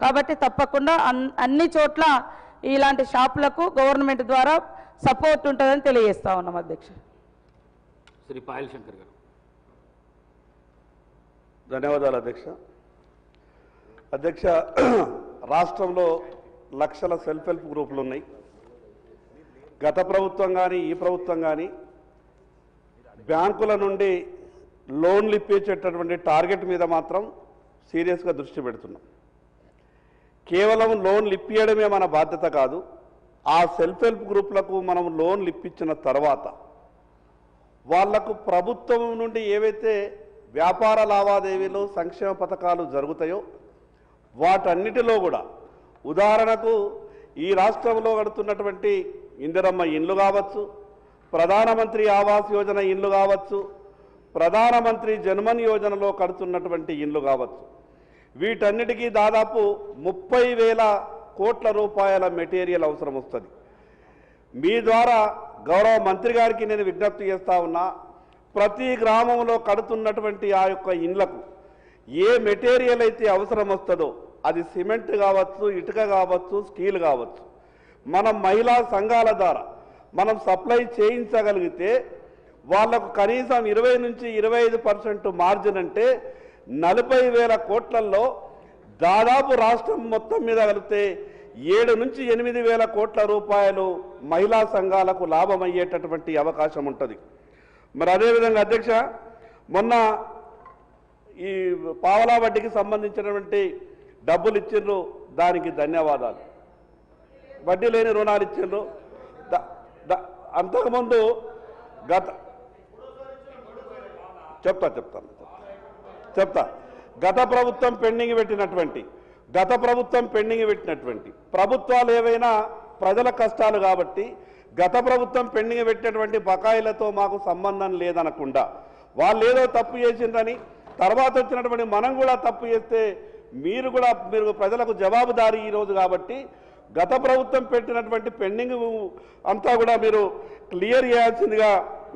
కాబట్టి తప్పకుండా అన్ని చోట్ల ఇలాంటి షాపులకు గవర్నమెంట్ ద్వారా సపోర్ట్ ఉంటుందని తెలియజేస్తా ఉన్నాం అధ్యక్ష. శ్రీ పాయల్ శంకర్ గారు. ధన్యవాదాలు అధ్యక్ష. అధ్యక్ష, రాష్ట్రంలో లక్షల సెల్ఫ్ హెల్ప్ గ్రూపులు ఉన్నాయి. గత ప్రభుత్వం కానీ ఈ ప్రభుత్వం కానీ బ్యాంకుల నుండి లోన్లు ఇప్పించేటటువంటి టార్గెట్ మీద మాత్రం సీరియస్గా దృష్టి పెడుతున్నాం. కేవలం లోన్లు ఇప్పించడమే మన బాధ్యత కాదు. ఆ సెల్ఫ్ హెల్ప్ గ్రూపులకు మనం లోన్లు ఇప్పించిన తర్వాత వాళ్లకు ప్రభుత్వం నుండి ఏవైతే వ్యాపార లావాదేవీలు సంక్షేమ పథకాలు జరుగుతాయో వాటన్నిటిలో కూడా, ఉదాహరణకు ఈ రాష్ట్రంలో కడుతున్నటువంటి ఇందిరమ్మ ఇండ్లు కావచ్చు, ప్రధానమంత్రి ఆవాస్ యోజన ఇండ్లు కావచ్చు, ప్రధానమంత్రి జన్మన్ యోజనలో కడుతున్నటువంటి ఇండ్లు కావచ్చు, వీటన్నిటికీ దాదాపు 30,000 కోట్ల రూపాయల మెటీరియల్ అవసరం వస్తుంది. మీ ద్వారా గౌరవ మంత్రి గారికి నేను విజ్ఞప్తి చేస్తా ఉన్నా, ప్రతి గ్రామంలో కడుతున్నటువంటి ఆ యొక్క ఇండ్లకు ఏ మెటీరియల్ అయితే అవసరం వస్తుందో, అది సిమెంట్ కావచ్చు, ఇటుక కావచ్చు, స్టీల్ కావచ్చు, మనం మహిళా సంఘాల ద్వారా మనం సప్లై చేయించగలిగితే వాళ్లకు కనీసం 20 నుంచి 25% మార్జిన్ అంటే 40,000 కోట్లలో దాదాపు రాష్ట్రం మొత్తం మీద కలిపితే 7 నుంచి 8,000 కోట్ల రూపాయలు మహిళా సంఘాలకు లాభం అయ్యేటటువంటి అవకాశం ఉంటుంది. మరి అదేవిధంగా అధ్యక్ష, మొన్న ఈ పావలా వడ్డీకి సంబంధించినటువంటి డబ్బులు ఇచ్చిండ్రు, దానికి ధన్యవాదాలు. వడ్డీ లేని రుణాలు ఇచ్చిండ్రు. అంతకుముందు గత ప్రభుత్వం పెండింగ్ పెట్టినటువంటి ప్రభుత్వాలు ఏవైనా ప్రజల కష్టాలు కాబట్టి గత ప్రభుత్వం పెండింగ్ పెట్టినటువంటి బకాయిలతో మాకు సంబంధం లేదనకుండా, వాళ్ళు ఏదో తప్పు చేసిందని తర్వాత వచ్చినటువంటి మనం కూడా తప్పు చేస్తే మీరు ప్రజలకు జవాబుదారీ ఈరోజు. కాబట్టి గత ప్రభుత్వం పెట్టినటువంటి పెండింగ్ అంతా కూడా మీరు క్లియర్ చేయాల్సిందిగా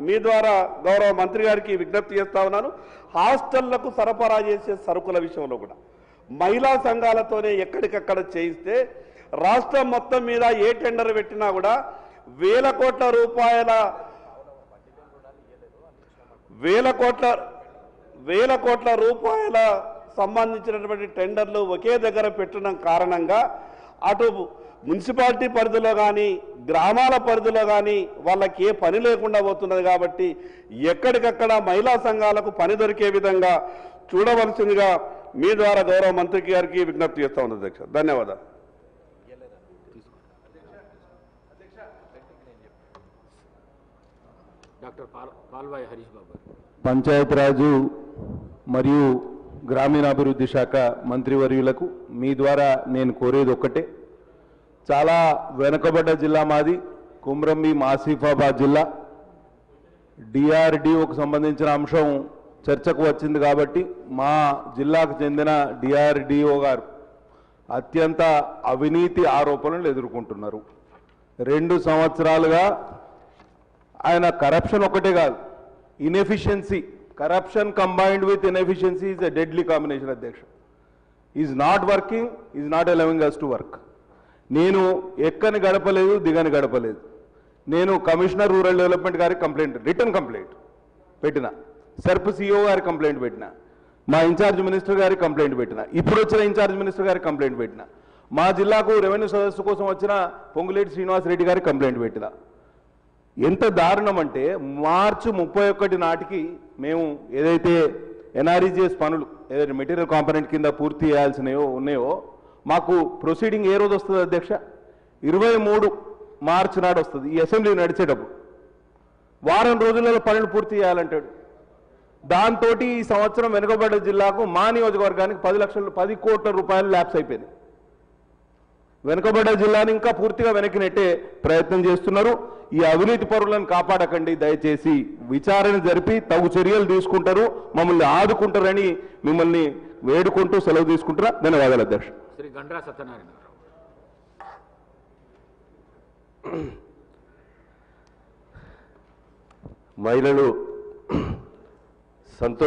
మీ ద్వారా గౌరవ మంత్రి గారికి విజ్ఞప్తి చేస్తా ఉన్నాను. హాస్టళ్లకు సరఫరా చేసే సరుకుల విషయంలో కూడా మహిళా సంఘాలతోనే ఎక్కడికక్కడ చేయిస్తే రాష్ట్రం మొత్తం మీద ఏ టెండర్ పెట్టినా కూడా వేల కోట్ల రూపాయల సంబంధించినటువంటి టెండర్లు ఒకే దగ్గర పెట్టడం కారణంగా అటు మున్సిపాలిటీ పరిధిలో కానీ గ్రామాల పరిధిలో కానీ వాళ్ళకి ఏ పని లేకుండా పోతున్నది. కాబట్టి ఎక్కడికక్కడ మహిళా సంఘాలకు పని దొరికే విధంగా చూడవలసిందిగా మీ ద్వారా గౌరవ మంత్రి గారికి విజ్ఞప్తి చేస్తా ఉంది అధ్యక్ష. ధన్యవాదాలు. డాక్టర్ పాల్వాయి హరీష్ బాబు. పంచాయతీరాజు మరియు గ్రామీణాభివృద్ధి శాఖ మంత్రివర్యులకు మీ ద్వారా నేను కోరేది ఒక్కటే, చాలా వెనుకబడ్డ జిల్లా మాది, కుమ్రంభీం ఆసిఫాబాద్ జిల్లా. డిఆర్డిఓకు సంబంధించిన అంశం చర్చకు వచ్చింది కాబట్టి మా జిల్లాకు చెందిన డిఆర్డిఓ గారు అత్యంత అవినీతి ఆరోపణలు ఎదుర్కొంటున్నారు. 2 సంవత్సరాలుగా ఆయన కరప్షన్ ఒకటే కాదు, inefficiency, corruption combined with inefficiency is a deadly combination అధ్యక్ష. Is not working, is not allowing us to work. నేను ఎక్కని గడపలేదు, దిగని గడపలేదు. నేను కమిషనర్ రూరల్ డెవలప్మెంట్ గారికి రిటర్న్ కంప్లైంట్ పెట్టిన, సెర్ప్ సిఇఓ గారికి కంప్లైంట్ పెట్టిన, మా ఇన్ఛార్జ్ మినిస్టర్ గారికి కంప్లైంట్ పెట్టిన, ఇప్పుడు వచ్చిన ఇన్ఛార్జ్ మినిస్టర్ గారికి కంప్లైంట్ పెట్టిన, మా జిల్లాకు రెవెన్యూ సదస్సు కోసం వచ్చిన పొంగులేటి శ్రీనివాసరెడ్డి గారికి కంప్లైంట్ పెట్టిన. ఎంత దారుణం అంటే మార్చి 31 నాటికి మేము ఏదైతే ఎన్ఆర్ఈజిఎస్ పనులు ఏదైతే మెటీరియల్ కాంపోనెంట్ కింద పూర్తి చేయాల్సినవో ఉన్నాయో మాకు ప్రొసీడింగ్ ఏ రోజు వస్తుంది అధ్యక్ష? 23 మార్చి నాడు వస్తుంది. ఈ అసెంబ్లీ నడిచేటప్పుడు వారం రోజులలో పనులు పూర్తి చేయాలంటాడు. దాంతో ఈ సంవత్సరం వెనుకబడ్డ జిల్లాకు మా నియోజకవర్గానికి 10 కోట్ల రూపాయలు ల్యాప్స్ అయిపోయింది. వెనుకబడ్డ జిల్లాని ఇంకా పూర్తిగా వెనక్కి నెట్టే ప్రయత్నం చేస్తున్నారు. ఈ అవినీతి పరులను కాపాడకండి, దయచేసి విచారణ జరిపి తగు చర్యలు తీసుకుంటారు, మమ్మల్ని ఆదుకుంటారని మిమ్మల్ని వేడుకుంటూ సెలవు తీసుకుంటారా. ధన్యవాదాలు అధ్యక్ష. శ్రీ గండ్రా సత్యనారాయణ. మహిళలు సంతోష